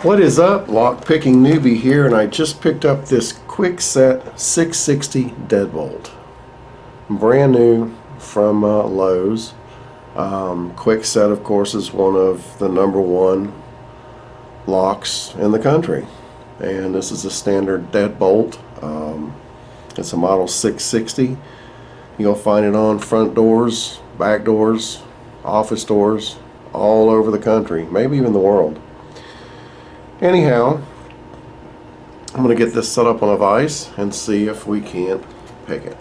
What is up? Lock picking newbie here, and I just picked up this Kwikset 660 Deadbolt. Brand new from Lowe's. Kwikset, of course, is one of the #1 locks in the country. And this is a standard deadbolt. It's a model 660. You'll find it on front doors, back doors, office doors, all over the country, maybe even the world. Anyhow, I'm going to get this set up on a vise and see if we can't pick it.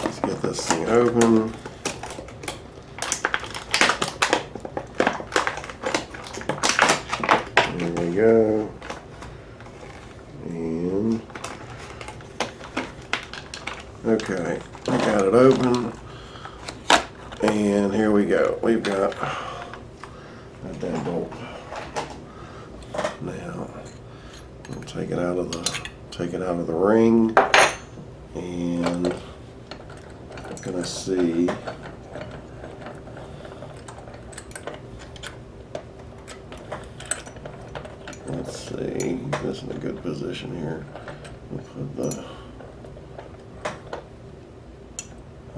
Let's get this thing open. There we go. And okay, I got it open. And here we go. We've got a deadbolt. Now we'll take it out of the ring, and I'm gonna see. Let's see. This is in a good position here. We'll put the.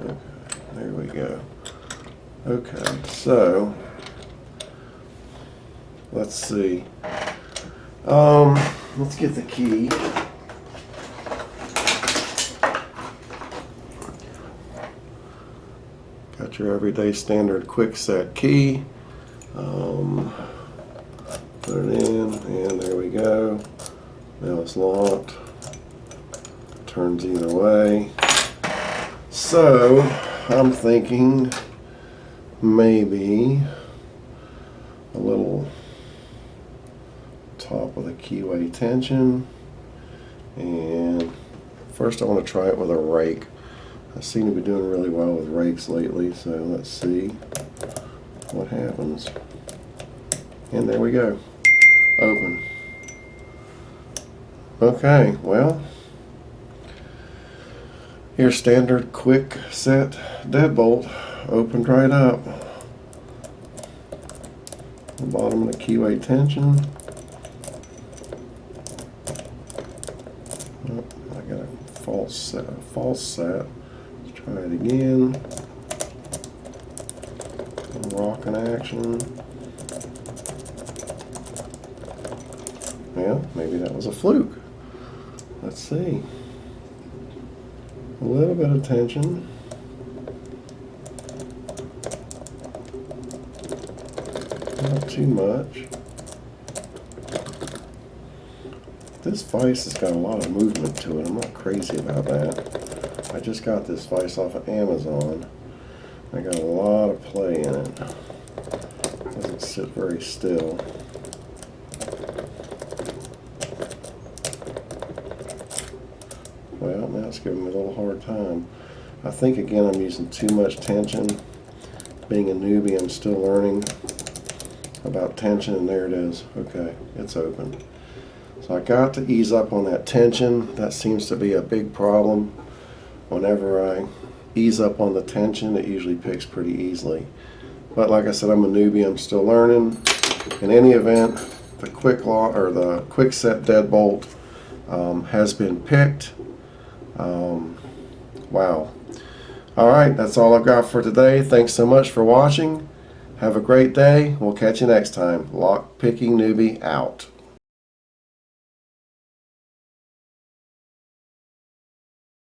Okay, there we go. Okay, so let's see. Let's get the key. Got your everyday standard Kwikset key. Put it in, and there we go. Now it's locked. Turns either way. So I'm thinking maybe a little top of the keyway tension, and first I want to try it with a rake. I seem to be doing really well with rakes lately, so let's see what happens. And there we go. Open. Okay, well, your standard Kwikset deadbolt opened right up. The bottom of the keyway tension. Oh, I got a false set. Let's try it again. Rocking action. Well, maybe that was a fluke. Let's see. A little bit of tension. Not too much. This vise has got a lot of movement to it. I'm not crazy about that. I just got this vise off of Amazon. I got a lot of play in it. Doesn't sit very still. Well, now it's giving me a little hard time. I think again I'm using too much tension. Being a newbie, I'm still learning about tension, and there it is. Okay, it's open. So I got to ease up on that tension. That seems to be a big problem. Whenever I ease up on the tension, it usually picks pretty easily. But like I said, I'm a newbie, I'm still learning. In any event, the Kwikset deadbolt has been picked. Wow. Alright, that's all I've got for today. Thanks so much for watching. Have a great day. We'll catch you next time. Lock picking newbie out.